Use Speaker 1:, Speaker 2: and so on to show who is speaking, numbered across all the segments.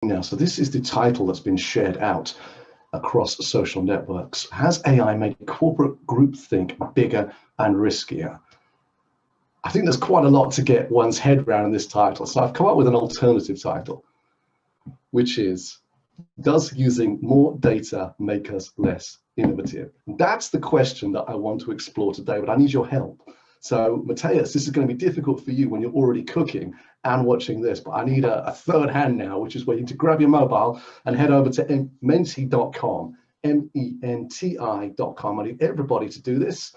Speaker 1: now. So this is the title that's been shared out across social networks. Has AI made corporate groupthink bigger and riskier? I think there's quite a lot to get one's head around in this title. So I've come up with an alternative title, which is, does using more data make us less innovative? That's the question that I want to explore today, but I need your help. So Matthias, this is going to be difficult for you when you're already cooking and watching this, but I need a third hand now, which is where you need to grab your mobile and head over to menti.com, MENTI.com. I need everybody to do this.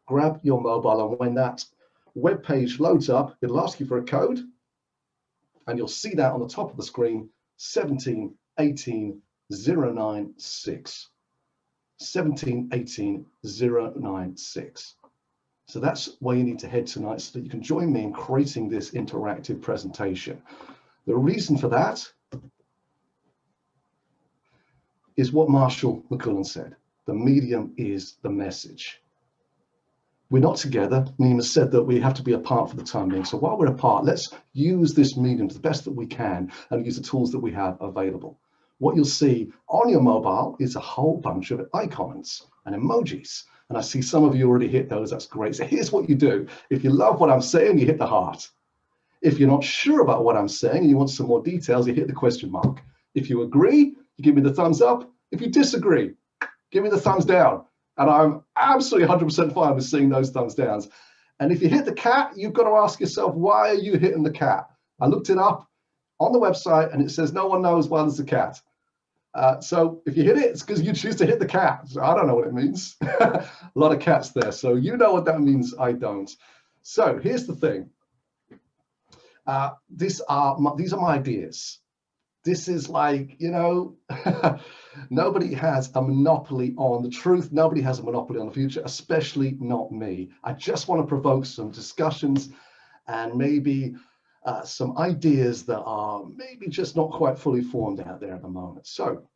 Speaker 1: Grab your mobile, and when that web page loads up, it'll ask you for a code, and you'll see that on the top of the screen, 1718096. 1718096. So that's where you need to head tonight so that you can join me in creating this interactive presentation. The reason for that is what Marshall McLuhan said. The medium is the message. We're not together. Nima said that we have to be apart for the time being. So while we're apart, let's use this medium to the best that we can and use the tools that we have available. What you'll see on your mobile is a whole bunch of icons and emojis. And I see some of you already hit those. That's great. So here's what you do. If you love what I'm saying, you hit the heart. If you're not sure about what I'm saying and you want some more details, you hit the question mark. If you agree, you give me the thumbs up. If you disagree, give me the thumbs down. And I'm absolutely 100% fine with seeing those thumbs downs. And if you hit the cat, you've got to ask yourself, why are you hitting the cat? I looked it up on the website and it says no one knows why there's a cat. So if you hit it, it's because you choose to hit the cat. So I don't know what it means. A lot of cats there. So you know what that means. I don't. So here's the thing. These are my ideas. This is like, you know, nobody has a monopoly on the truth. Nobody has a monopoly on the future, especially not me. I just want to provoke some discussions and maybe some ideas that are maybe just not quite fully formed out there at the moment. So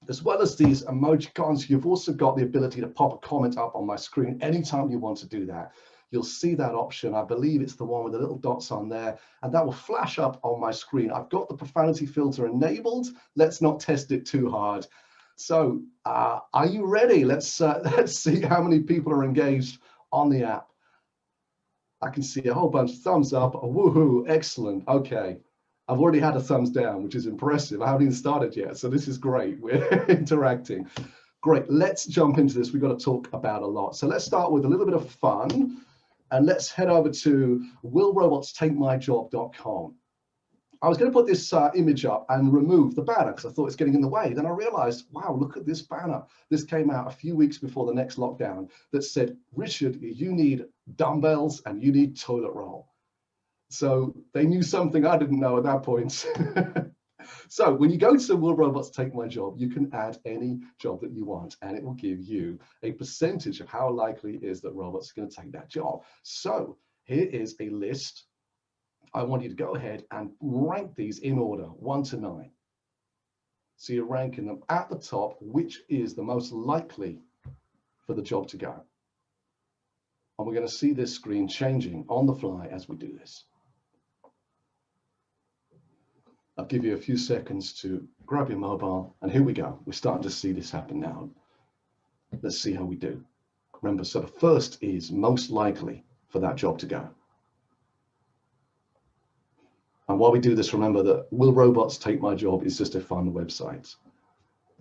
Speaker 1: as well as these emojicons, you've also got the ability to pop a comment up on my screen anytime you want to do that. You'll see that option. I believe it's the one with the little dots on there, and that will flash up on my screen. I've got the profanity filter enabled. Let's not test it too hard. So are you ready? Let's see how many people are engaged on the app. I can see a whole bunch of thumbs up. Woohoo, excellent. Okay, I've already had a thumbs down, which is impressive. I haven't even started yet, so this is great. We're interacting. Great, let's jump into this. We've got to talk about a lot. So let's start with a little bit of fun. And let's head over to willrobotstakemyjob.com. I was going to put this image up and remove the banner because I thought it's getting in the way. Then I realized, wow, look at this banner. This came out a few weeks before the next lockdown that said, Richard, you need dumbbells and you need toilet roll. So they knew something I didn't know at that point. So when you go to Will Robots Take My Job, you can add any job that you want, and it will give you a percentage of how likely it is that robots are going to take that job. So here is a list. I want you to go ahead and rank these in order, 1 to 9. So you're ranking them at the top, which is the most likely for the job to go. And we're going to see this screen changing on the fly as we do this. I'll give you a few seconds to grab your mobile, and here we go. We're starting to see this happen now. Let's see how we do. Remember, so the first is most likely for that job to go. And while we do this, remember that Will Robots Take My Job is just a fun website.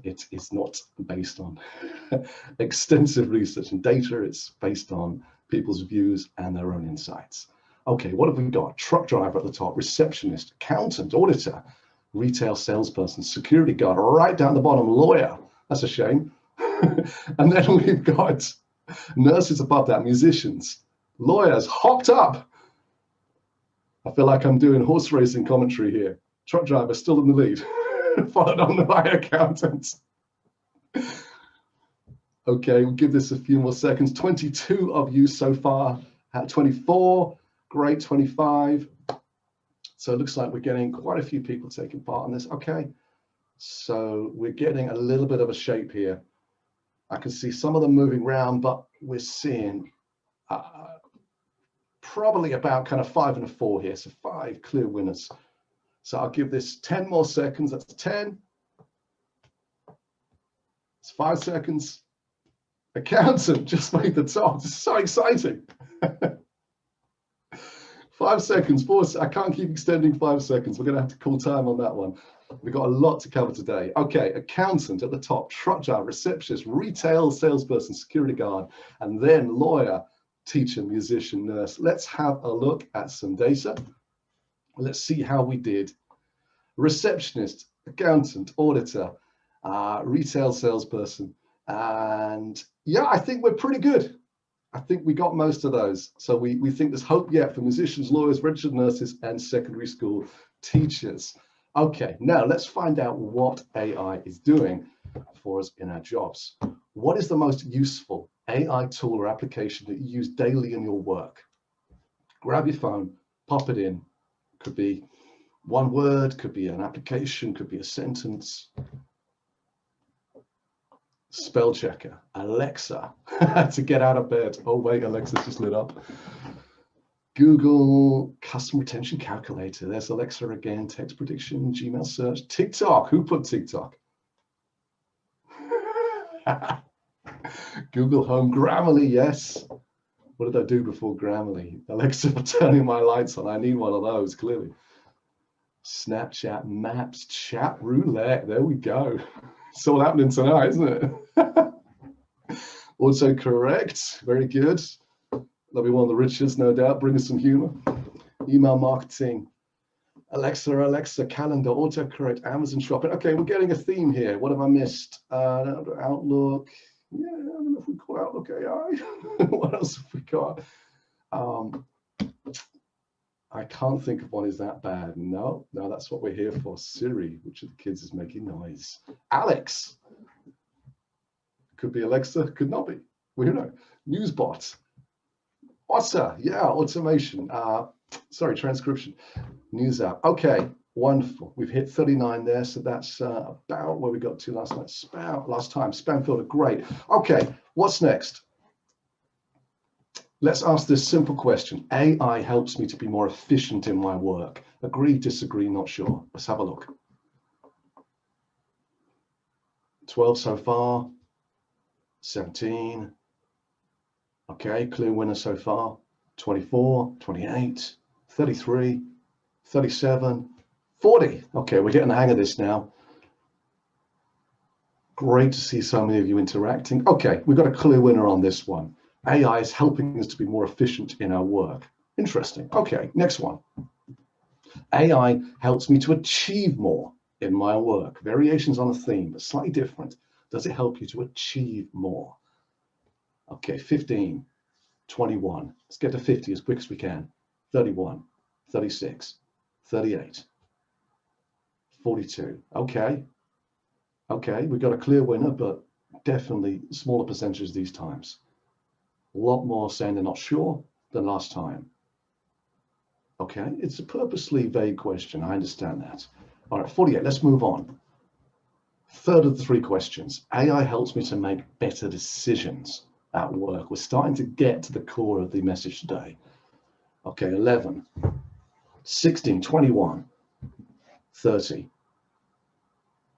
Speaker 1: It's not based on extensive research and data. It's based on people's views and their own insights. Okay, what have we got? Truck driver at the top, receptionist, accountant, auditor, retail salesperson, security guard, right down the bottom, lawyer. That's a shame. And then we've got nurses above that, musicians, lawyers, hopped up. I feel like I'm doing horse racing commentary here. Truck driver still in the lead, followed on by accountants. Okay, we'll give this a few more seconds. 22 of you so far, 24. Great, 25. So it looks like we're getting quite a few people taking part in this. Okay, so we're getting a little bit of a shape here. I can see some of them moving around, but we're seeing probably about kind of 5 and a 4 here. So 5 clear winners. So I'll give this 10 more seconds. That's 10. It's 5 seconds. Accountant just made the top. This is so exciting. 5 seconds, 4. I can't keep extending 5 seconds. We're going to have to call time on that one. We've got a lot to cover today. Okay, accountant at the top, truck driver, receptionist, retail salesperson, security guard, and then lawyer, teacher, musician, nurse. Let's have a look at some data. Let's see how we did. Receptionist, accountant, auditor, retail salesperson, and yeah, I think we're pretty good. I think we got most of those. So we think there's hope yet for musicians, lawyers, registered nurses, and secondary school teachers. Okay, now let's find out what AI is doing for us in our jobs. What is the most useful AI tool or application that you use daily in your work? Grab your phone, pop it in. Could be one word, could be an application, could be a sentence. Spell checker, Alexa, to get out of bed. Oh wait, Alexa's just lit up. Google customer retention calculator. There's Alexa again. Text prediction, Gmail search, TikTok. Who put TikTok? Google Home, Grammarly. Yes. What did I do before Grammarly? Alexa for turning my lights on. I need one of those, clearly. Snapchat, Maps, Chat Roulette. There we go. It's all happening tonight, isn't it? Autocorrect. Very good. That'll be one of the riches, no doubt. Bring us some humor. Email marketing. Alexa, calendar, autocorrect, Amazon shopping. Okay, we're getting a theme here. What have I missed? Outlook. Yeah, I don't know if we call Outlook AI. What else have we got? I can't think of one is that bad. No, that's what we're here for. Siri, which of the kids is making noise? Alex. Could be Alexa, could not be. We don't know. Newsbot. Otter, yeah, automation. Transcription. News app. Okay, wonderful. We've hit 39 there, so that's about where we got to last night. Spam filter, great. Okay, what's next? Let's ask this simple question. AI helps me to be more efficient in my work. Agree, disagree, not sure. Let's have a look. 12 so far. 17. Okay, clear winner so far. 24, 28, 33, 37, 40. Okay, we're getting the hang of this now. Great to see so many of you interacting. Okay, we've got a clear winner on this one. AI is helping us to be more efficient in our work. Interesting. Okay, next one. AI helps me to achieve more in my work. Variations on a theme, but slightly different. Does it help you to achieve more? Okay, 15, 21. Let's get to 50 as quick as we can. 31, 36, 38, 42. Okay, we've got a clear winner, but definitely smaller percentages these times. A lot more saying they're not sure than last time. Okay, it's a purposely vague question. I understand that. All right, 48, let's move on. Third of the 3 questions. AI helps me to make better decisions at work. We're starting to get to the core of the message today. Okay, 11, 16, 21, 30.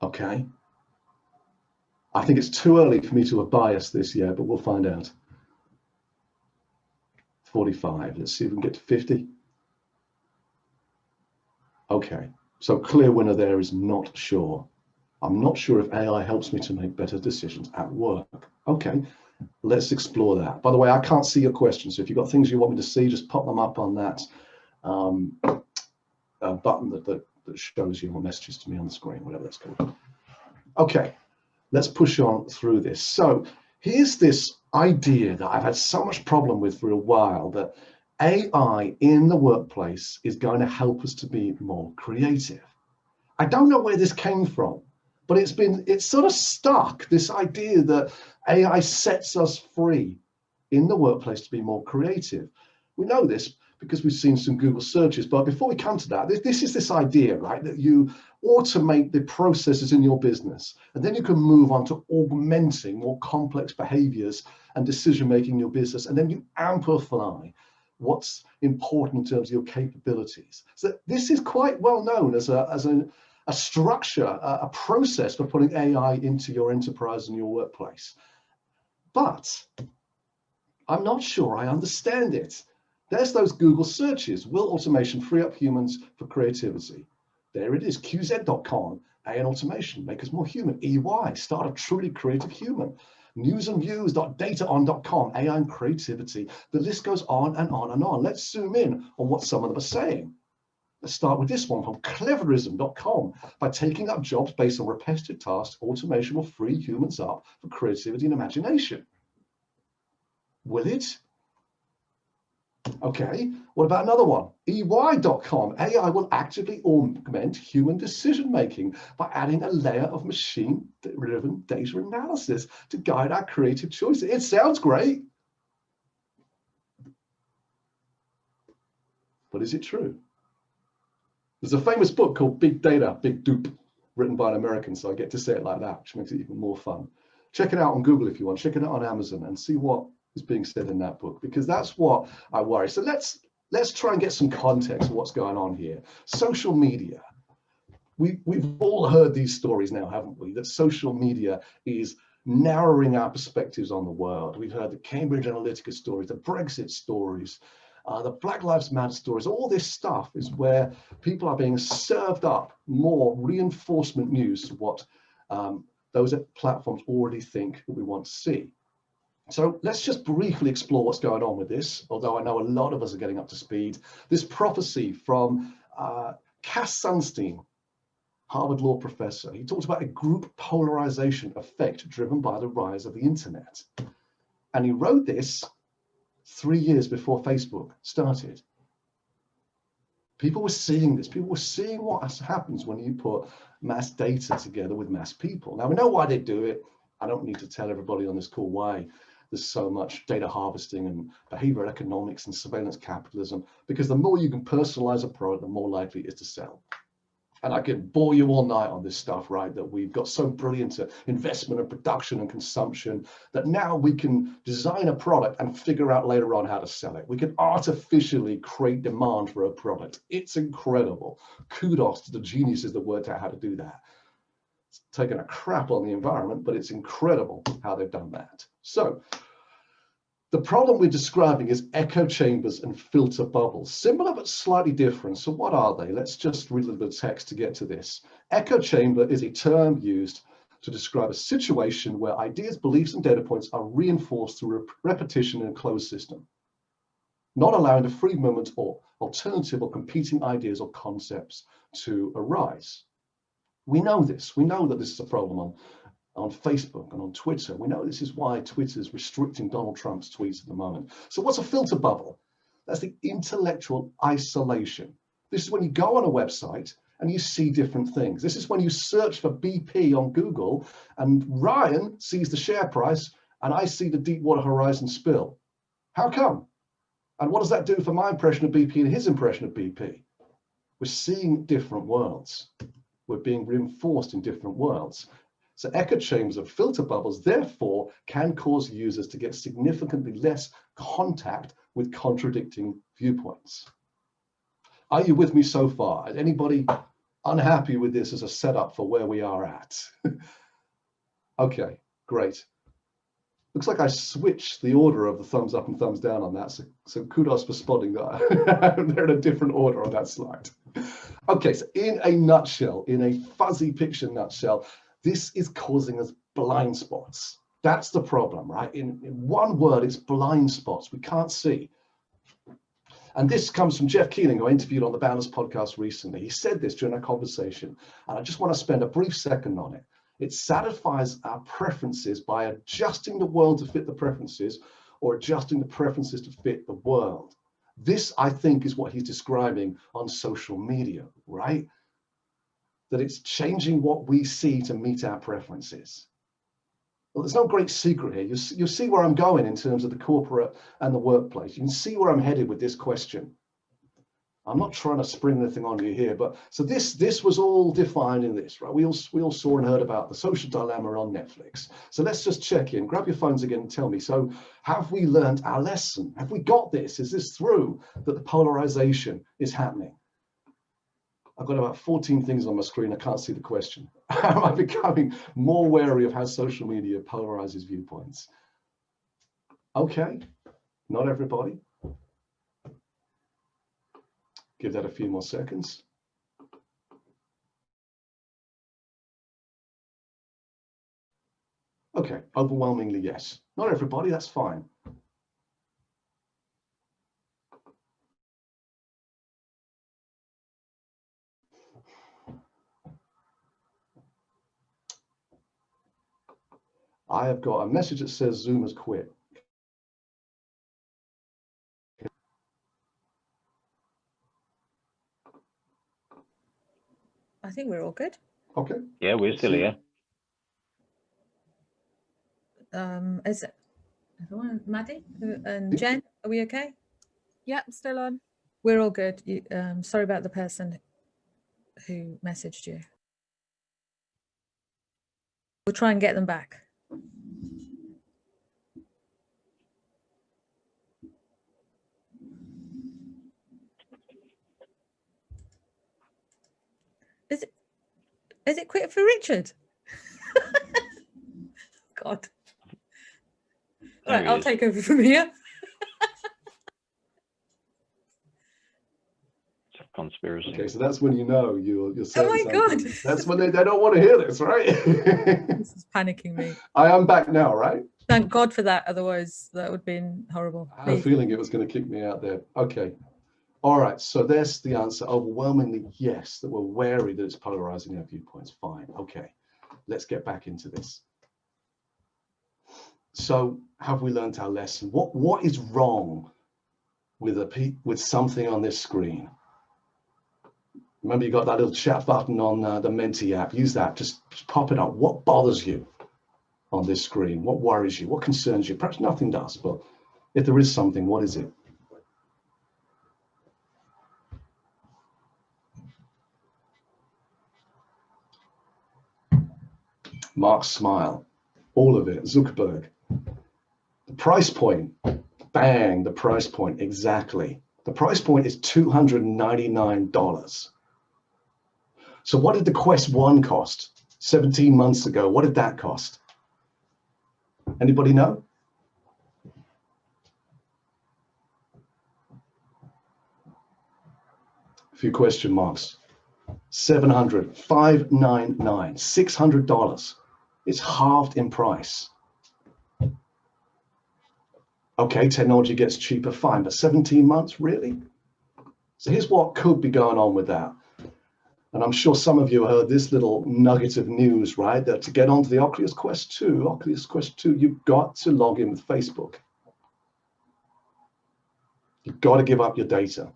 Speaker 1: Okay. I think it's too early for me to have biased this yet, but we'll find out. 45, let's see if we can get to 50. Okay, so clear winner there is not sure. I'm not sure if AI helps me to make better decisions at work. Okay, let's explore that. By the way, I can't see your questions, so if you've got things you want me to see, just pop them up on that button that shows your messages to me on the screen, whatever that's called. Okay, let's push on through this. So here's this idea that I've had so much problem with for a while, that AI in the workplace is going to help us to be more creative. I don't know where this came from, but it's sort of stuck, this idea that AI sets us free in the workplace to be more creative. We know this because we've seen some Google searches, but before we come to that, this is this idea, right, that you automate the processes in your business, and then you can move on to augmenting more complex behaviors and decision-making in your business, and then you amplify what's important in terms of your capabilities. So this is quite well known as a structure, a process for putting AI into your enterprise and your workplace. But I'm not sure I understand it. There's those Google searches. Will automation free up humans for creativity? There it is, qz.com, AI and automation, make us more human. EY, start a truly creative human. Newsandviews.dataon.com, AI and creativity. The list goes on and on and on. Let's zoom in on what some of them are saying. Let's start with this one from cleverism.com. By taking up jobs based on repetitive tasks, automation will free humans up for creativity and imagination. Will it? Okay, what about another one? EY.com, AI will actively augment human decision-making by adding a layer of machine-driven data analysis to guide our creative choices. It sounds great, but is it true? There's a famous book called Big Data, Big Dupe, written by an American, so I get to say it like that, which makes it even more fun. Check it out on Google if you want, check it out on Amazon and see what is being said in that book, because that's what I worry. So let's try and get some context of what's going on here. Social media. We've all heard these stories now, haven't we? That social media is narrowing our perspectives on the world. We've heard the Cambridge Analytica stories, the Brexit stories, the Black Lives Matter stories. All this stuff is where people are being served up more reinforcement news of what those platforms already think that we want to see. So let's just briefly explore what's going on with this, although I know a lot of us are getting up to speed. This prophecy from Cass Sunstein, Harvard law professor. He talks about a group polarization effect driven by the rise of the internet. And he wrote this 3 years before Facebook started. People were seeing this. People were seeing what happens when you put mass data together with mass people. Now we know why they do it. I don't need to tell everybody on this call why there's so much data harvesting and behavioral economics and surveillance capitalism, because the more you can personalize a product, the more likely it is to sell. And I could bore you all night on this stuff, right? That we've got so brilliant at investment and production and consumption that now we can design a product and figure out later on how to sell it. We can artificially create demand for a product. It's incredible. Kudos to the geniuses that worked out how to do that. It's taken a crap on the environment, but it's incredible how they've done that. So the problem we're describing is echo chambers and filter bubbles, similar but slightly different. So what are they? Let's just read a little bit of text to get to this. Echo chamber is a term used to describe a situation where ideas, beliefs, and data points are reinforced through repetition in a closed system, not allowing the free movement or alternative or competing ideas or concepts to arise. We know this. We know that this is a problem on Facebook and on Twitter. We know this is why Twitter is restricting Donald Trump's tweets at the moment. So what's a filter bubble? That's the intellectual isolation. This is when you go on a website and you see different things. This is when you search for BP on Google and Ryan sees the share price and I see the Deepwater Horizon spill. How come? And what does that do for my impression of BP and his impression of BP? We're seeing different worlds. We're being reinforced in different worlds. So echo chambers of filter bubbles, therefore, can cause users to get significantly less contact with contradicting viewpoints. Are you with me so far? Is anybody unhappy with this as a setup for where we are at? Okay, great. Looks like I switched the order of the thumbs up and thumbs down on that. So kudos for spotting that. They're in a different order on that slide. Okay, so in a nutshell, in a fuzzy picture nutshell, this is causing us blind spots. That's the problem, right? In one word, it's blind spots. We can't see. And this comes from Jeff Keeling, who I interviewed on the Boundless podcast recently. He said this during our conversation, and I just want to spend a brief second on it. It satisfies our preferences by adjusting the world to fit the preferences or adjusting the preferences to fit the world. This, I think, is what he's describing on social media, right? That it's changing what we see to meet our preferences. Well, there's no great secret here. You'll see where I'm going in terms of the corporate and the workplace. You can see where I'm headed with this question. I'm not trying to spring anything on you here, but so this was all defined in this, right? We all saw and heard about the social dilemma on Netflix. So let's just check in. Grab your phones again and tell me. So have we learned our lesson? Have we got this? Is this through that the polarization is happening? I've got about 14 things on my screen. I can't see the question. Am I becoming more wary of how social media polarizes viewpoints? Okay, not everybody. Give that a few more seconds. Okay, overwhelmingly yes. Not everybody, that's fine. I have got a message that says Zoom has quit.
Speaker 2: I think we're all good.
Speaker 1: Okay.
Speaker 3: Yeah, we're still here.
Speaker 2: Is it everyone, Maddie and Jen, are we okay?
Speaker 4: Yep, still on.
Speaker 2: We're all good. Sorry about the person who messaged you. We'll try and get them back. Is it quit for Richard? God. All right, I'll take over from here.
Speaker 3: It's a conspiracy.
Speaker 1: Okay, so that's when you know you're saying
Speaker 2: Oh my
Speaker 1: something.
Speaker 2: God.
Speaker 1: That's when they don't want to hear this, right?
Speaker 2: This is panicking me.
Speaker 1: I am back now, right?
Speaker 2: Thank God for that. Otherwise, that would have been horrible.
Speaker 1: I had a feeling it was going to kick me out there. Okay. All right. So there's the answer. Overwhelmingly, yes, that we're wary that it's polarizing our viewpoints. Fine. Okay. Let's get back into this. So have we learned our lesson? What is wrong with something on this screen? Remember, you got that little chat button on the Menti app. Use that. Just pop it up. What bothers you on this screen? What worries you? What concerns you? Perhaps nothing does, but if there is something, what is it? Mark's smile, all of it, Zuckerberg. The price point, bang, the price point, exactly. The price point is $299. So what did the Quest 1 cost 17 months ago? What did that cost? Anybody know? A few question marks. $700, $599, $600. It's halved in price. Okay, technology gets cheaper, fine, but 17 months, really? So here's what could be going on with that. And I'm sure some of you heard this little nugget of news, right? That to get onto the Oculus Quest 2, you've got to log in with Facebook. You've got to give up your data,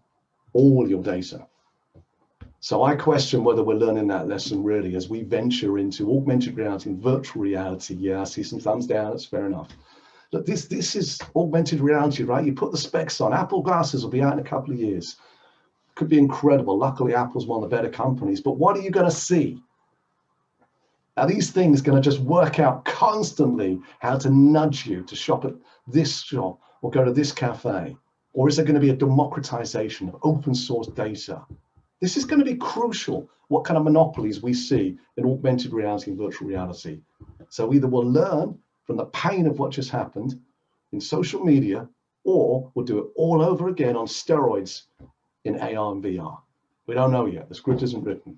Speaker 1: all your data. So I question whether we're learning that lesson really as we venture into augmented reality and virtual reality. Yeah, I see some thumbs down, that's fair enough. Look, this is augmented reality, right? You put the specs on. Apple glasses will be out in a couple of years. Could be incredible. Luckily, Apple's one of the better companies, but what are you going to see? Are these things going to just work out constantly how to nudge you to shop at this shop or go to this cafe? Or is there going to be a democratization of open source data? This is going to be crucial, what kind of monopolies we see in augmented reality and virtual reality. So either we'll learn from the pain of what just happened in social media, or we'll do it all over again on steroids in AR and VR. We don't know yet. The script isn't written.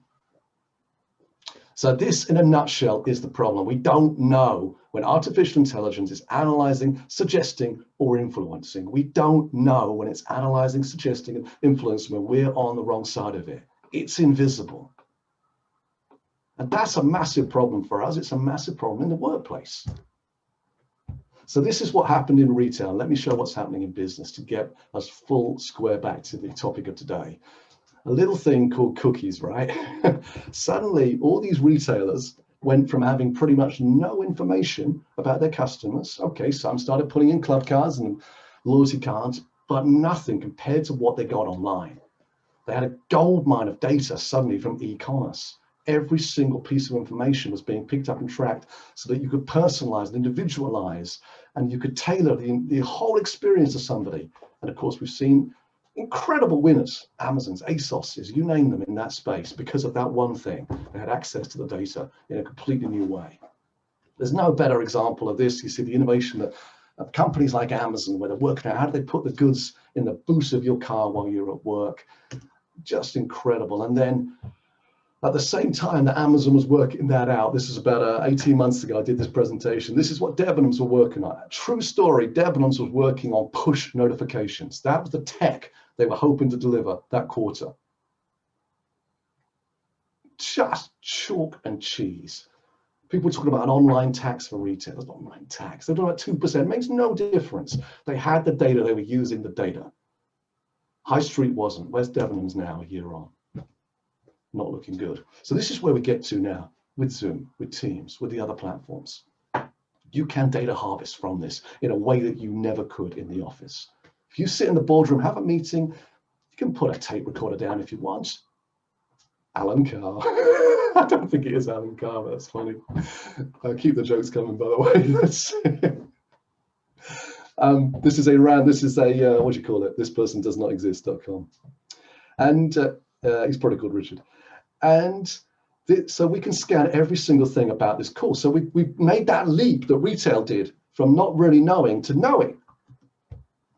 Speaker 1: So this, in a nutshell, is the problem. We don't know when artificial intelligence is analyzing, suggesting, or influencing. We don't know when it's analyzing, suggesting, and influencing when we're on the wrong side of it. It's invisible. And that's a massive problem for us. It's a massive problem in the workplace. So this is what happened in retail. Let me show what's happening in business to get us full square back to the topic of today. A little thing called cookies, right? Suddenly, all these retailers went from having pretty much no information about their customers. Okay, some started putting in club cards and loyalty cards, but nothing compared to what they got online. They had a gold mine of data suddenly from e-commerce. Every single piece of information was being picked up and tracked so that you could personalize and individualize, and you could tailor the whole experience to somebody. And of course, we've seen incredible winners, Amazon's, ASOS's, you name them, in that space because of that one thing. They had access to the data in a completely new way. There's no better example of this. You see the innovation that of companies like Amazon, where they're working out how do they put the goods in the boot of your car while you're at work. Just incredible. And then at the same time that Amazon was working that out, this is about 18 months ago, I did this presentation. This is what Debenhams were working on. True story, Debenhams was working on push notifications. That was the tech they were hoping to deliver that quarter. Just chalk and cheese. People talking about an online tax for retailers. Online tax, they're talking about 2%, it makes no difference. They had the data, they were using the data. High Street wasn't. Where's Debenhams now, a year on? Not looking good. So this is where we get to now with Zoom, with Teams, with the other platforms. You can data harvest from this in a way that you never could in the office. If you sit in the boardroom, have a meeting, you can put a tape recorder down if you want. Alan Carr. I don't think it is Alan Carr, that's funny. Keep the jokes coming, by the way. This is a what do you call it? This person does not exist.com. And he's probably called Richard. And so we can scan every single thing about this call. So we made that leap that retail did from not really knowing to knowing.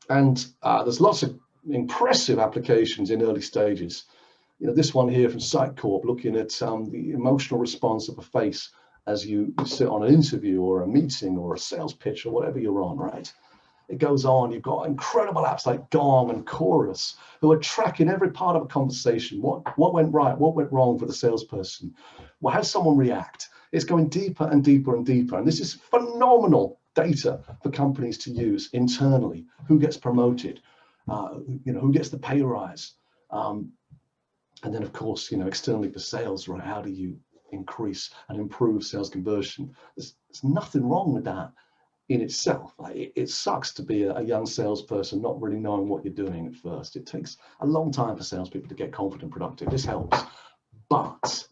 Speaker 1: And there's lots of impressive applications in early stages. You know, this one here from Sitecorp, looking at the emotional response of a face as you sit on an interview or a meeting or a sales pitch or whatever you're on, right? It goes on. You've got incredible apps like Gong and Chorus who are tracking every part of a conversation. What went right? What went wrong for the salesperson? Well, how did someone react? It's going deeper and deeper and deeper. And this is phenomenal data for companies to use internally. Who gets promoted? Who gets the pay rise? And then, of course, externally for sales, right? How do you increase and improve sales conversion? There's nothing wrong with that in itself. It sucks to be a young salesperson not really knowing what you're doing at first. It takes a long time for salespeople to get confident and productive. This helps. But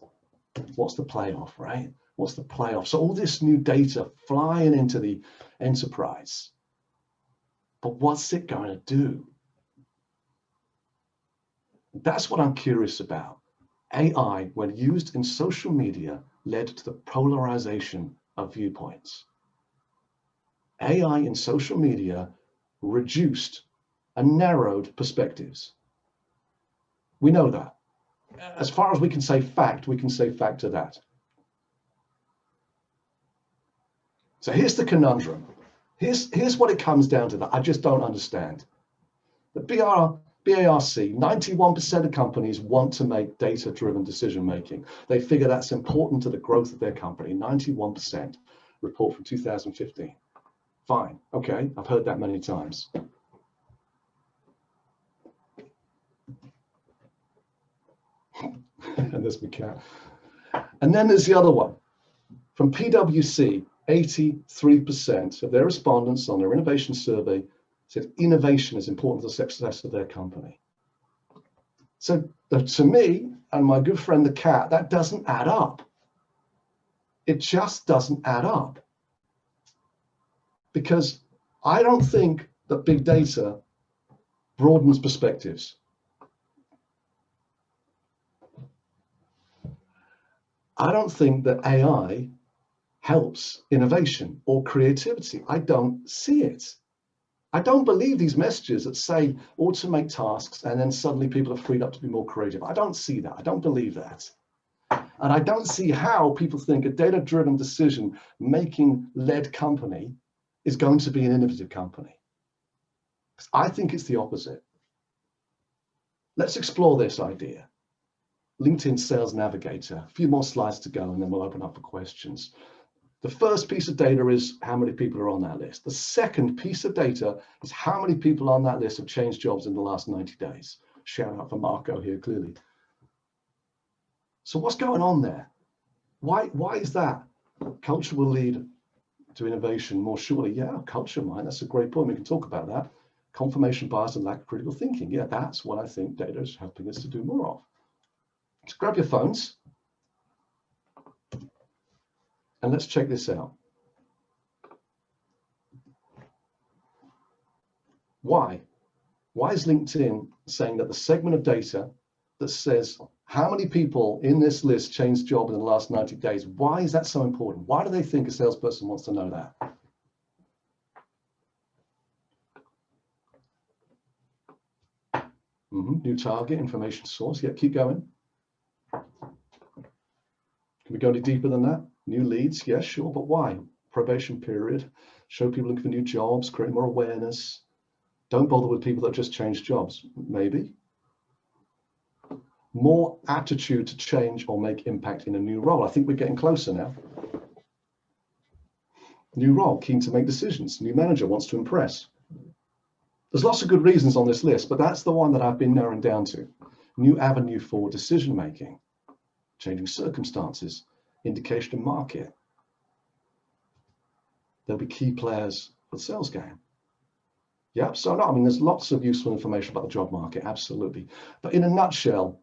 Speaker 1: what's the payoff, right? What's the payoff? So all this new data flying into the enterprise, but what's it going to do? That's what I'm curious about. AI, when used in social media, led to the polarization of viewpoints. AI in social media reduced and narrowed perspectives. We know that. As far as we can say fact to that. So here's the conundrum. Here's what it comes down to that I just don't understand. The BARC, 91% of companies want to make data-driven decision-making. They figure that's important to the growth of their company, 91%, report from 2015. Fine, okay, I've heard that many times. And there's my cat. And then there's the other one. From PwC, 83% of their respondents on their innovation survey said innovation is important to the success of their company. So to me and my good friend the cat, that doesn't add up. It just doesn't add up. Because I don't think that big data broadens perspectives. I don't think that AI helps innovation or creativity. I don't see it. I don't believe these messages that say automate tasks and then suddenly people are freed up to be more creative. I don't see that. I don't believe that. And I don't see how people think a data-driven decision-making led company is going to be an innovative company. I think it's the opposite. Let's explore this idea. LinkedIn Sales Navigator. A few more slides to go and then we'll open up for questions. The first piece of data is how many people are on that list. The second piece of data is how many people on that list have changed jobs in the last 90 days. Shout out for Marco here, clearly. So what's going on there? Why is that? Culture will lead to innovation more surely. Yeah, culture might. That's a great point. We can talk about that. Confirmation bias and lack of critical thinking. Yeah, that's what I think data is helping us to do more of. So grab your phones and let's check this out. Why? Why is LinkedIn saying that the segment of data that says how many people in this list changed job in the last 90 days, why is that so important? Why do they think a salesperson wants to know that? New target, information source. Yeah, keep going. Can we go any deeper than that? New leads, yeah, sure, but why? Probation period, show people looking for new jobs, create more awareness. Don't bother with people that just changed jobs, maybe. More aptitude to change or make impact in a new role. I think we're getting closer now. New role, keen to make decisions. New manager wants to impress. There's lots of good reasons on this list, but that's the one that I've been narrowing down to. New avenue for decision-making, changing circumstances, indication of market. There'll be key players for the sales game. Yeah, so no, I mean, there's lots of useful information about the job market, absolutely. But in a nutshell,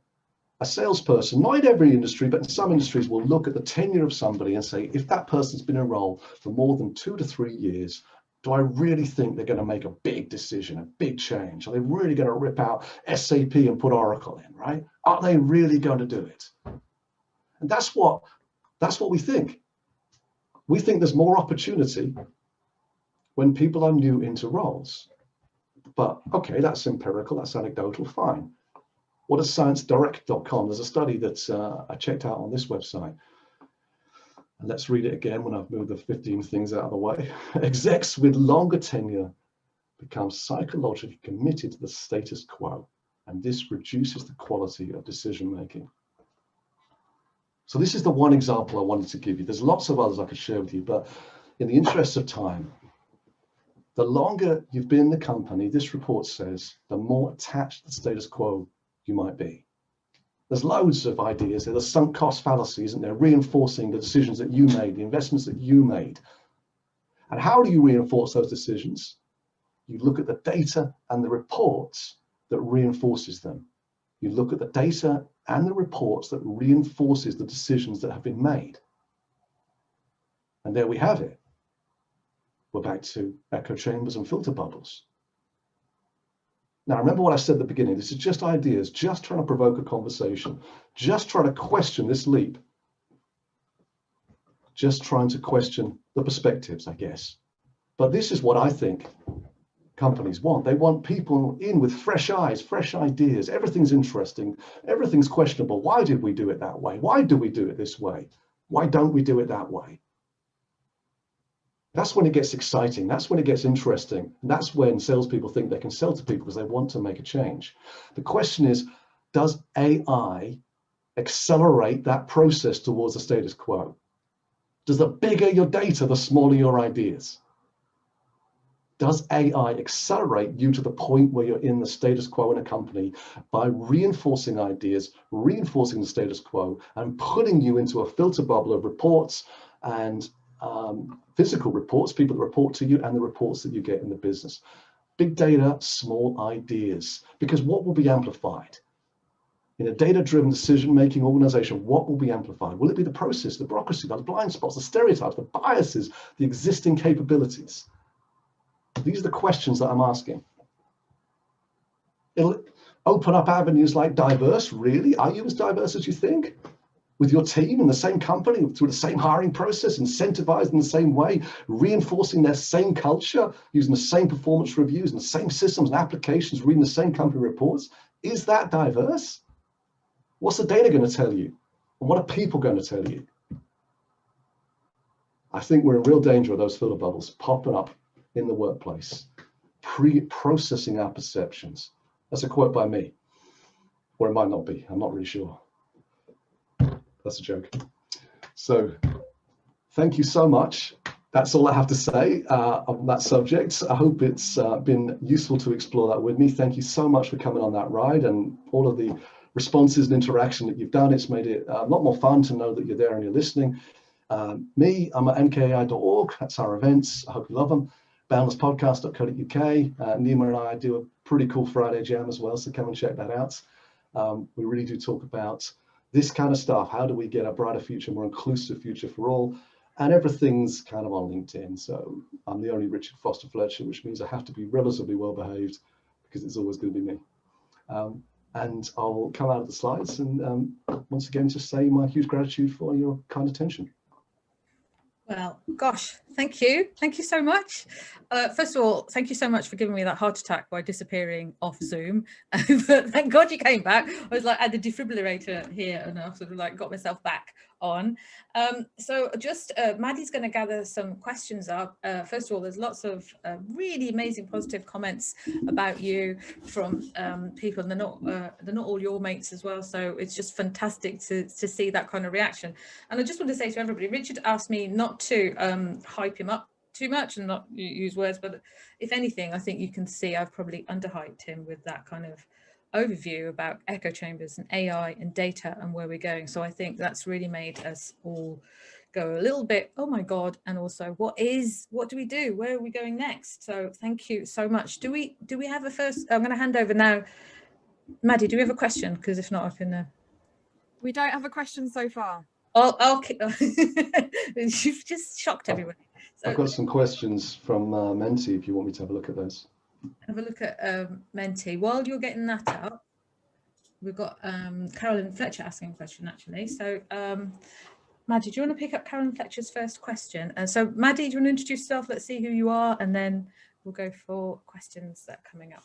Speaker 1: a salesperson, not in every industry, but in some industries, will look at the tenure of somebody and say, if that person's been in a role for more than 2 to 3 years, do I really think they're going to make a big decision, a big change? Are they really going to rip out SAP and put Oracle in, right? Are they really going to do it? And that's what we think. We think there's more opportunity when people are new into roles. But okay, that's empirical, that's anecdotal, fine. What is ScienceDirect.com? There's a study that I checked out on this website. And let's read it again when I've moved the 15 things out of the way. Execs with longer tenure become psychologically committed to the status quo, and this reduces the quality of decision making. So this is the one example I wanted to give you. There's lots of others I could share with you, but in the interest of time, the longer you've been in the company, this report says, the more attached to the status quo you might be. There's loads of ideas. There's sunk cost fallacy, isn't there? Reinforcing the decisions that you made, the investments that you made. And how do you reinforce those decisions? You look at the data and the reports that reinforces them. You look at the data and the reports that reinforces the decisions that have been made. And there we have it. We're back to echo chambers and filter bubbles. Now, remember what I said at the beginning, this is just ideas, just trying to provoke a conversation, just trying to question this leap, just trying to question the perspectives, I guess. But this is what I think companies want. They want people in with fresh eyes, fresh ideas. Everything's interesting, everything's questionable. Why did we do it that way? Why do we do it this way? Why don't we do it that way? That's when it gets exciting. That's when it gets interesting. And that's when salespeople think they can sell to people because they want to make a change. The question is, does AI accelerate that process towards the status quo? Does the bigger your data, the smaller your ideas? Does AI accelerate you to the point where you're in the status quo in a company by reinforcing ideas, reinforcing the status quo, and putting you into a filter bubble of reports and physical reports, people that report to you, and the reports that you get in the business? Big data, small ideas. Because what will be amplified? In a data-driven decision-making organization, what will be amplified? Will it be the process, the bureaucracy, the blind spots, the stereotypes, the biases, the existing capabilities? These are the questions that I'm asking. It'll open up avenues like diverse. Really? Are you as diverse as you think? With your team in the same company, through the same hiring process, incentivized in the same way, reinforcing their same culture, using the same performance reviews and the same systems and applications, reading the same company reports? Is that diverse? What's the data going to tell you? And what are people going to tell you? I think we're in real danger of those filter bubbles popping up in the workplace, pre-processing our perceptions. That's a quote by me, or it might not be, I'm not really sure. That's a joke. So thank you so much. That's all I have to say on that subject. I hope it's been useful to explore that with me. Thank you so much for coming on that ride and all of the responses and interaction that you've done. It's made it a lot more fun to know that you're there and you're listening. I'm at mkai.org. That's our events. I hope you love them. boundlesspodcast.co.uk. Nima and I do a pretty cool Friday jam as well, so come and check that out. We really do talk about this kind of stuff. How do we get a brighter future, more inclusive future for all? And everything's kind of on LinkedIn. So I'm the only Richard Foster-Fletcher, which means I have to be relatively well behaved because it's always going to be me. And I'll come out of the slides and once again, just say my huge gratitude for your kind attention.
Speaker 2: Well, gosh, thank you. Thank you so much. First of all, thank you so much for giving me that heart attack by disappearing off Zoom. But thank God you came back. I was like at the defibrillator here and I sort of like got myself back on. So just Maddie's going to gather some questions up. First of all, there's lots of really amazing positive comments about you from people, and they're not all your mates as well. So it's just fantastic to see that kind of reaction. And I just want to say to everybody, Richard asked me not to hype him up too much and not use words, but if anything, I think you can see I've probably underhyped him with that kind of overview about echo chambers and AI and data and where we're going. So I think that's really made us all go a little bit, oh my God, and also what do we do? Where are we going next? So thank you so much. Do we have a first? I'm going to hand over now. Maddie, do we have a question? Because if not, I can.
Speaker 4: We don't have a question so far.
Speaker 2: Oh, okay. You've just shocked everybody. So,
Speaker 1: I've got some questions from Menti if you want me to have a look at those.
Speaker 2: Have a look at Menti. While you're getting that up, we've got Carolyn Fletcher asking a question actually. So Maddie, do you want to pick up Carolyn Fletcher's first question? And so Maddie, do you want to introduce yourself? Let's see who you are, and then we'll go for questions that are coming up.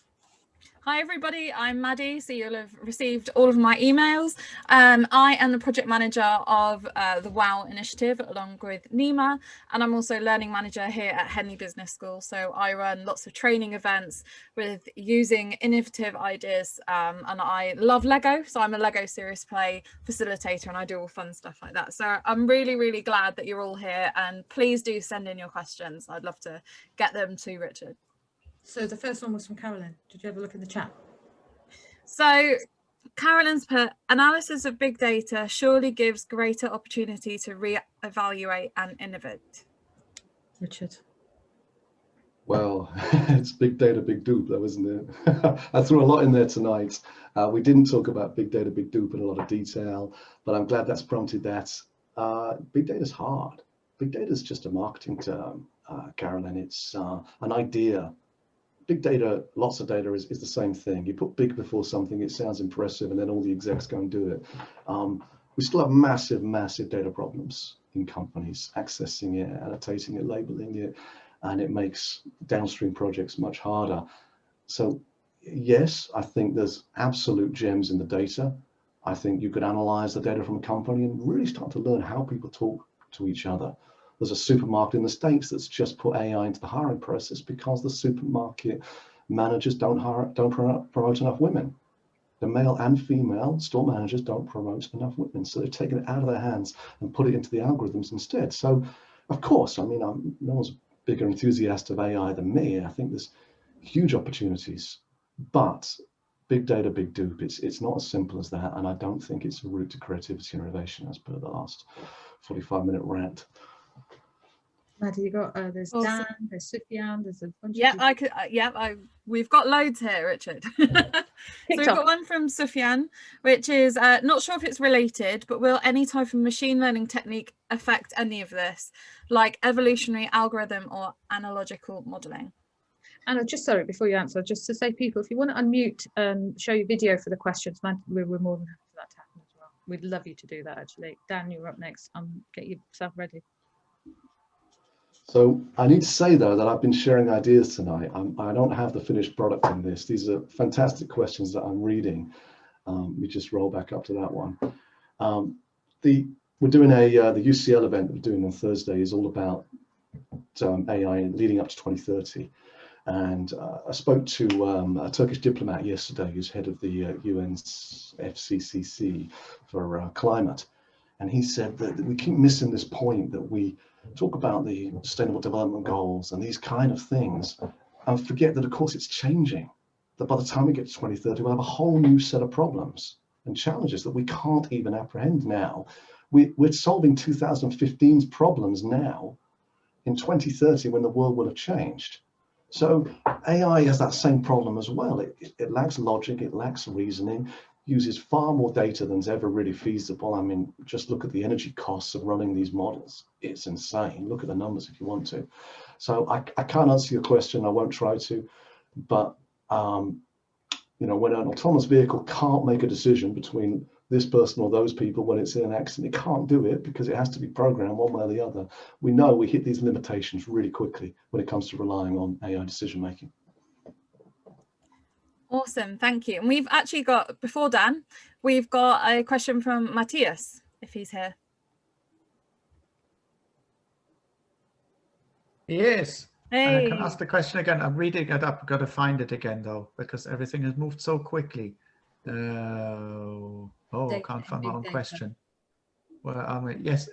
Speaker 4: Hi everybody, I'm Maddie, so you'll have received all of my emails. I am the project manager of the WOW initiative along with Nima, and I'm also learning manager here at Henley Business School. So I run lots of training events with using innovative ideas, and I love Lego, so I'm a Lego serious play facilitator and I do all fun stuff like that. So I'm really glad that you're all here, and please do send in your questions. I'd love to get them to Richard.
Speaker 2: So the first one was from Carolyn. Did you have a look in the chat?
Speaker 4: So Carolyn's put, analysis of big data surely gives greater opportunity to re-evaluate and innovate.
Speaker 2: Richard.
Speaker 1: Well, it's big data, big dupe though, isn't it? I threw a lot in there tonight. We didn't talk about big data, big dupe in a lot of detail, but I'm glad that's prompted that. Big data is hard. Big data is just a marketing term, Carolyn. It's an idea. Big data, lots of data is the same thing. You put big before something, it sounds impressive, and then all the execs go and do it. We still have massive data problems in companies, accessing it, annotating it, labeling it, and it makes downstream projects much harder. So yes, I think there's absolute gems in the data. I think you could analyze the data from a company and really start to learn how people talk to each other. There's a supermarket in the States that's just put AI into the hiring process because the supermarket managers don't promote enough women. The male and female store managers don't promote enough women. So they've taken it out of their hands and put it into the algorithms instead. So of course, I mean, no one's a bigger enthusiast of AI than me. I think there's huge opportunities, but big data, big dupe, it's not as simple as that. And I don't think it's a route to creativity and innovation as per the last 45-minute rant.
Speaker 2: Maddie, you got there's
Speaker 4: Awesome.
Speaker 2: Dan, there's Sufyan, there's a bunch
Speaker 4: Yeah,
Speaker 2: of
Speaker 4: I could. We've got loads here, Richard. So we've got one from Sufyan, which is not sure if it's related, but will any type of machine learning technique affect any of this, like evolutionary algorithm or analogical modeling?
Speaker 2: And just sorry, before you answer, just to say, people, if you want to unmute and show your video for the questions, man, we're more than happy for that to happen as well. We'd love you to do that, actually. Dan, you're up next. Get yourself ready.
Speaker 1: So I need to say though that I've been sharing ideas tonight. I don't have the finished product in this. These are fantastic questions that I'm reading. We just roll back up to that one. We're doing the UCL event that we're doing on Thursday is all about AI leading up to 2030. And I spoke to a Turkish diplomat yesterday who's head of the UN's FCCC for climate. And he said that we keep missing this point that we talk about the Sustainable Development Goals and these kind of things and forget that, of course, it's changing. That by the time we get to 2030, we'll have a whole new set of problems and challenges that we can't even apprehend now. We're solving 2015's problems now in 2030 when the world will have changed. So AI has that same problem as well. It lacks logic, it lacks reasoning, uses far more data than's ever really feasible. I mean, just look at the energy costs of running these models. It's insane. Look at the numbers if you want to. So I can't answer your question. I won't try to. But you know, when an autonomous vehicle can't make a decision between this person or those people when it's in an accident, it can't do it because it has to be programmed one way or the other. We know we hit these limitations really quickly when it comes to relying on AI decision making.
Speaker 4: Awesome, thank you. And we've actually got, before Dan, we've got a question from Matthias, if he's here.
Speaker 5: He is.
Speaker 4: Hey.
Speaker 5: I can ask the question again. I'm reading it up. I've got to find it again though, because everything has moved so quickly. I can't find my own question. Well, yes.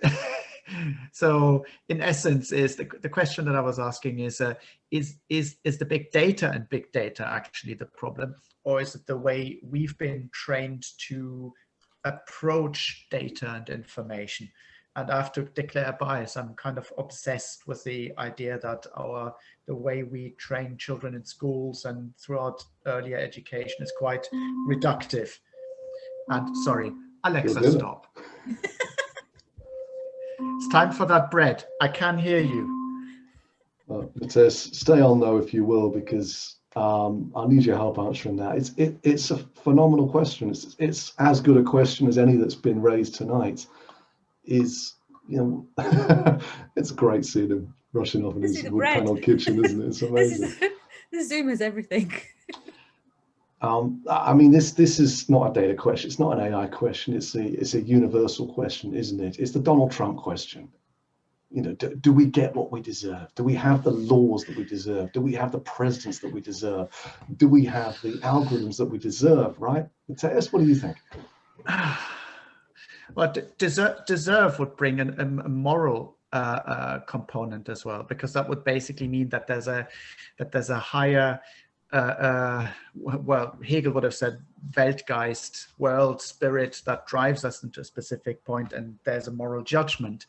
Speaker 5: So in essence, is the question that I was asking is the big data and big data actually the problem, or is it the way we've been trained to approach data and information? And I have to declare a bias. I'm kind of obsessed with the idea that the way we train children in schools and throughout earlier education is quite reductive. And sorry, Alexa, stop. It's time for that bread. I can hear you.
Speaker 1: Matthias, stay on though, if you will, because I need your help answering that. It's a phenomenal question. It's as good a question as any that's been raised tonight. You know, it's a great scene of rushing off in his wood panel kitchen, isn't it? It's amazing.
Speaker 2: This Zoom is everything.
Speaker 1: I mean, this is not a data question. It's not an AI question. It's a universal question, isn't it? It's the Donald Trump question. You know, do we get what we deserve? Do we have the laws that we deserve? Do we have the presidents that we deserve? Do we have the algorithms that we deserve? Right? Matthias, what do you think?
Speaker 5: Well, deserve would bring a moral component as well, because that would basically mean that there's a higher well, Hegel would have said Weltgeist, world spirit that drives us into a specific point, and there's a moral judgment.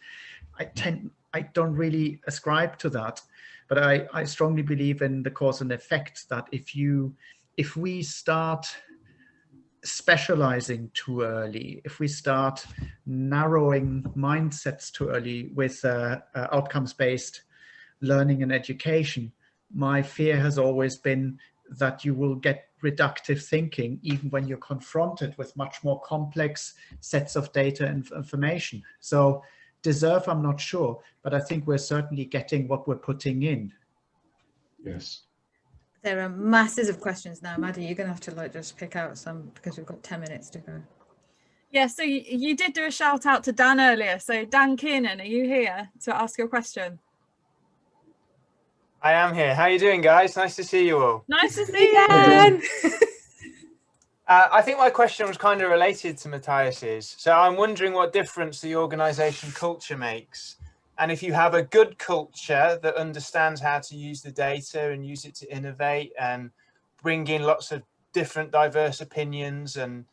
Speaker 5: I don't really ascribe to that, but I strongly believe in the cause and effect, that if we start specializing too early, if we start narrowing mindsets too early with outcomes-based learning and education, my fear has always been that you will get reductive thinking even when you're confronted with much more complex sets of data and information. So deserve, I'm not sure, but I think we're certainly getting what we're putting in.
Speaker 1: Yes.
Speaker 2: There are masses of questions now. Maddie, you're going to have to just pick out some, because we've got 10 minutes to go.
Speaker 4: Yeah, so you did do a shout out to Dan earlier. So Dan Kiernan, are you here to ask your question?
Speaker 6: I am here. How are you doing, guys? Nice to see you all.
Speaker 4: Nice to see you, Dan.
Speaker 6: I think my question was kind of related to Matthias's. So I'm wondering what difference the organisation culture makes. And if you have a good culture that understands how to use the data and use it to innovate and bring in lots of different diverse opinions and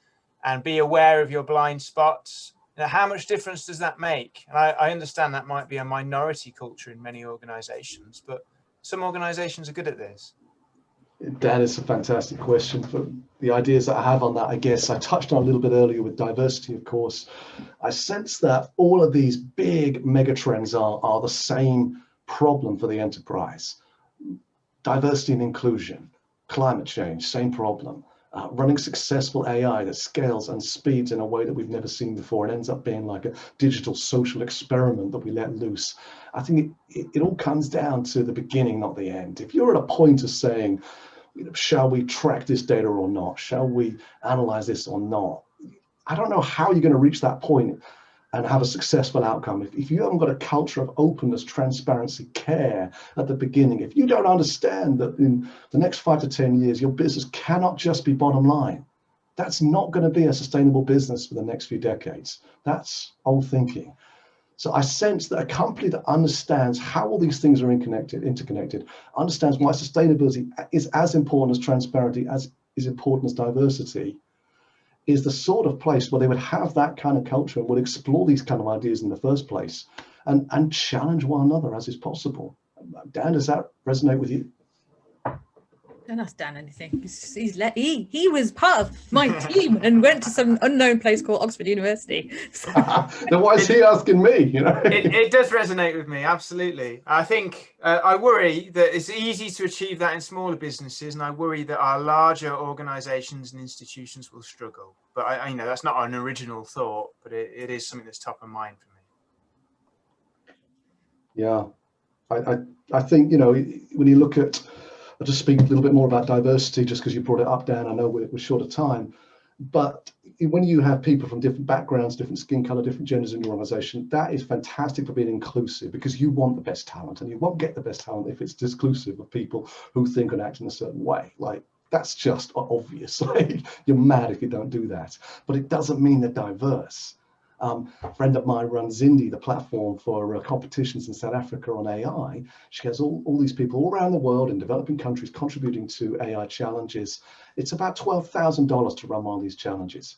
Speaker 6: be aware of your blind spots, how much difference does that make? And I understand that might be a minority culture in many organisations, but some organisations are good at this.
Speaker 1: That is a fantastic question. But the ideas that I have on that, I guess I touched on a little bit earlier with diversity, of course. I sense that all of these big mega trends are the same problem for the enterprise. Diversity and inclusion, climate change, same problem. Running successful AI that scales and speeds in a way that we've never seen before and ends up being like a digital social experiment that we let loose. I think it all comes down to the beginning, not the end. If you're at a point of saying, shall we track this data or not? Shall we analyze this or not? I don't know how you're going to reach that point and have a successful outcome. If you haven't got a culture of openness, transparency, care at the beginning, if you don't understand that in the next 5 to 10 years, your business cannot just be bottom line, that's not going to be a sustainable business for the next few decades. That's old thinking. So I sense that a company that understands how all these things are interconnected, understands why sustainability is as important as transparency, as is important as diversity, is the sort of place where they would have that kind of culture and would explore these kind of ideas in the first place and challenge one another as is possible. Dan, does that resonate with you?
Speaker 2: Don't ask Dan anything. He was part of my team and went to some unknown place called Oxford University. So.
Speaker 1: Then why is he asking me? You know,
Speaker 6: it does resonate with me, absolutely. I think I worry that it's easy to achieve that in smaller businesses, and I worry that our larger organisations and institutions will struggle. But I you know, that's not an original thought, but it is something that's top of mind for me.
Speaker 1: Yeah, I think, you know, when you look at, I'll just speak a little bit more about diversity just because you brought it up, Dan. I know we're short of time, but when you have people from different backgrounds, different skin color, different genders in your organization, that is fantastic for being inclusive, because you want the best talent, and you won't get the best talent if it's exclusive of people who think and act in a certain way. Like, that's just obvious. Like, you're mad if you don't do that, but it doesn't mean they're diverse. A friend of mine runs Indie, the platform for competitions in South Africa on AI. She has all these people all around the world in developing countries contributing to AI challenges. It's about $12,000 to run one of these challenges.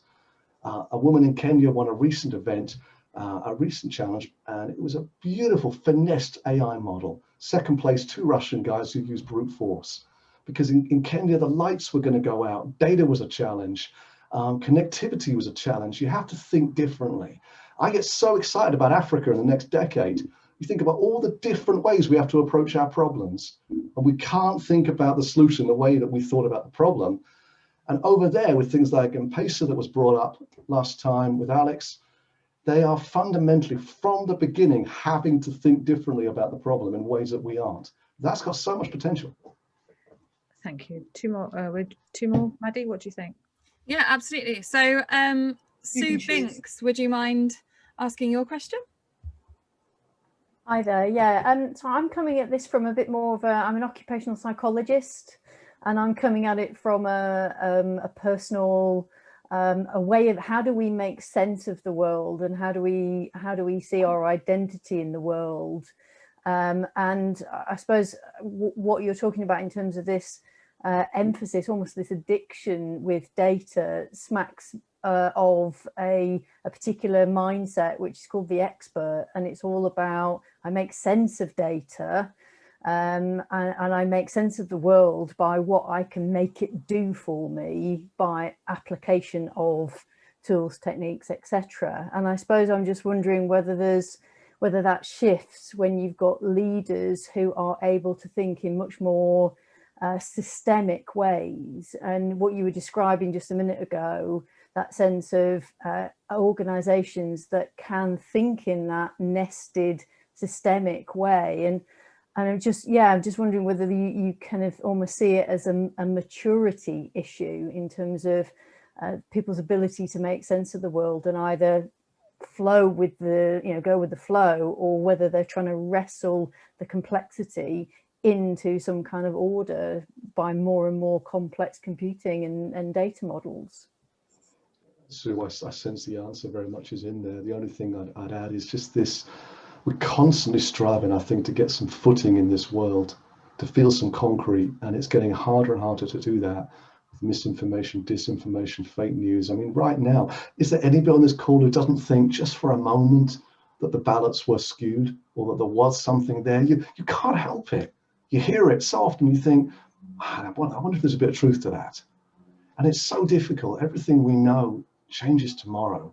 Speaker 1: A woman in Kenya won a recent event, a recent challenge, and it was a beautiful finessed AI model. Second place, 2 Russian guys who used brute force. Because in Kenya, the lights were going to go out. Data was a challenge. Connectivity was a challenge. You have to think differently. I get so excited about Africa in the next decade. You think about all the different ways we have to approach our problems, and we can't think about the solution the way that we thought about the problem. And over there, with things like M-Pesa that was brought up last time with Alex, they are fundamentally, from the beginning, having to think differently about the problem in ways that we aren't. That's got so much potential.
Speaker 2: Thank you. Two more, Maddie, what do you think?
Speaker 4: Yeah, absolutely. So Sue Binks, would you mind asking your question?
Speaker 7: Hi there. Yeah, so I'm coming at this from a bit more of I'm an occupational psychologist, and I'm coming at it from a personal a way of how do we make sense of the world, and how do we see our identity in the world. And I suppose what you're talking about in terms of this emphasis, almost this addiction with data, smacks of a particular mindset, which is called the expert, and it's all about I make sense of data, and I make sense of the world by what I can make it do for me by application of tools, techniques, etc. And I suppose I'm just wondering whether that shifts when you've got leaders who are able to think in much more systemic ways. And what you were describing just a minute ago, that sense of organizations that can think in that nested systemic way. And I'm just wondering whether you kind of almost see it as a maturity issue in terms of people's ability to make sense of the world and either flow with go with the flow, or whether they're trying to wrestle the complexity into some kind of order by more and more complex computing and data models.
Speaker 1: Sue, I sense the answer very much is in there. The only thing I'd add is just this: we're constantly striving, I think, to get some footing in this world, to feel some concrete, and it's getting harder and harder to do that with misinformation, disinformation, fake news. I mean, right now, is there anybody on this call who doesn't think just for a moment that the ballots were skewed, or that there was something there? You can't help it. You hear it so often, you think, I wonder if there's a bit of truth to that. And it's so difficult. Everything we know changes tomorrow.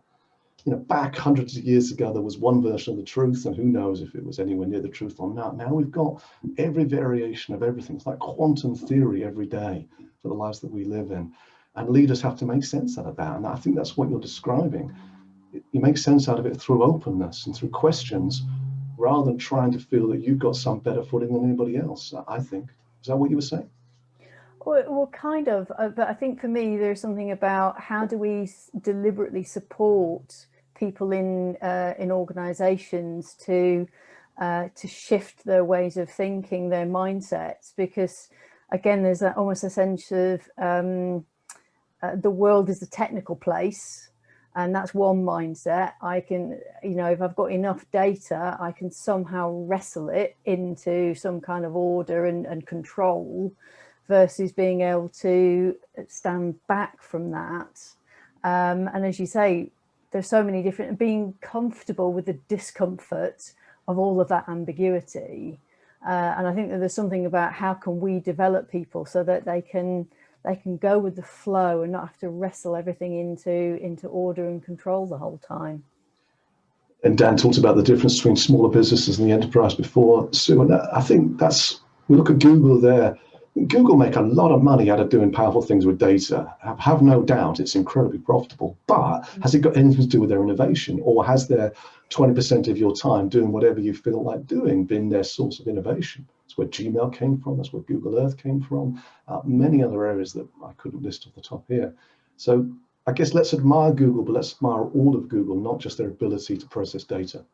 Speaker 1: You know, back hundreds of years ago, there was one version of the truth, and who knows if it was anywhere near the truth or not. Now we've got every variation of everything. It's like quantum theory every day for the lives that we live in. And leaders have to make sense out of that. And I think that's what you're describing. You make sense out of it through openness and through questions, rather than trying to feel that you've got some better footing than anybody else, I think. Is that what you were saying?
Speaker 7: Well, kind of, but I think for me, there's something about how do we deliberately support people in organizations to shift their ways of thinking, their mindsets, because again, there's almost a sense of the world is a technical place, and that's one mindset. I can, if I've got enough data, I can somehow wrestle it into some kind of order and control, versus being able to stand back from that. And as you say, there's so many different, being comfortable with the discomfort of all of that ambiguity. And I think that there's something about how can we develop people so that they can go with the flow and not have to wrestle everything into order and control the whole time.
Speaker 1: And Dan talked about the difference between smaller businesses and the enterprise before, Sue, and I think we look at Google there. Google make a lot of money out of doing powerful things with data. Have no doubt it's incredibly profitable, but has it got anything to do with their innovation, or has their 20% of your time doing whatever you feel like doing been their source of innovation? That's where Gmail came from, that's where Google Earth came from, many other areas that I couldn't list off the top here. So I guess let's admire Google, but let's admire all of Google, not just their ability to process data.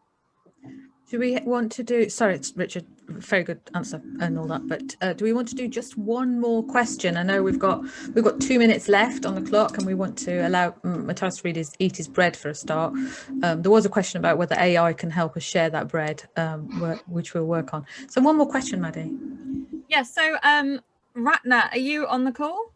Speaker 2: Do we want to do, sorry, it's Richard, very good answer and all that, but do we want to do just one more question? I know we've got 2 minutes left on the clock, and we want to allow Matthias to eat his bread for a start. There was a question about whether AI can help us share that bread, which we'll work on. So one more question, Maddie.
Speaker 4: Yeah, so Ratna, are you on the call?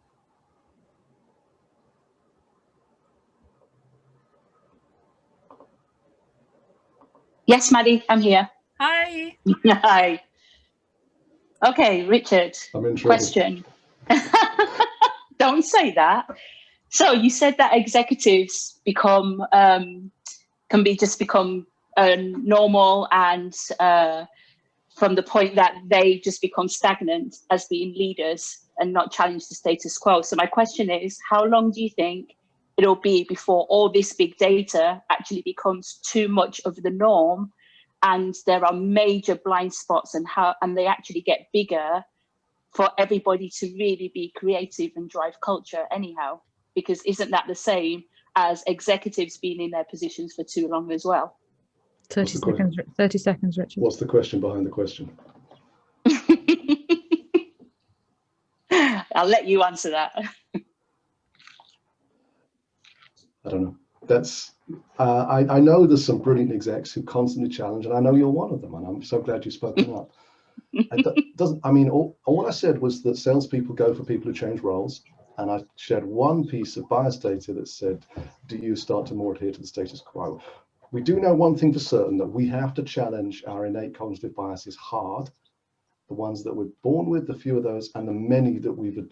Speaker 8: Yes, Maddie, I'm here.
Speaker 4: Hi.
Speaker 8: Hi. Okay, Richard,
Speaker 1: I'm in trouble.
Speaker 8: Question. Don't say that. So you said that executives become normal, and from the point that they just become stagnant as being leaders and not challenge the status quo. So my question is, how long do you think it'll be before all this big data actually becomes too much of the norm, and there are major blind spots, and they actually get bigger for everybody to really be creative and drive culture anyhow? Because isn't that the same as executives being in their positions for too long as well?
Speaker 2: 30 seconds, 30 seconds, Richard.
Speaker 1: What's the question behind the question?
Speaker 8: I'll let you answer that.
Speaker 1: I don't know. That's I know there's some brilliant execs who constantly challenge, and I know you're one of them, and I'm so glad you've spoken up. All I said was that salespeople go for people who change roles, and I shared one piece of bias data that said, do you start to more adhere to the status quo? We do know one thing for certain, that we have to challenge our innate cognitive biases hard, the ones that we're born with, the few of those, and the many that we've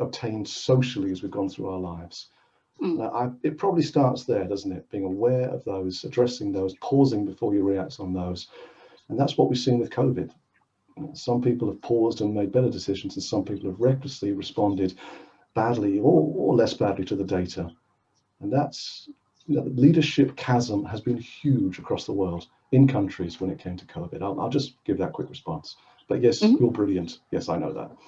Speaker 1: obtained socially as we've gone through our lives. Now, it probably starts there, doesn't it? Being aware of those, addressing those, pausing before you react on those. And that's what we've seen with COVID. Some people have paused and made better decisions, and some people have recklessly responded badly or less badly to the data. And that's, the leadership chasm has been huge across the world in countries when it came to COVID. I'll just give that quick response. But yes, you're brilliant. Yes, I know that.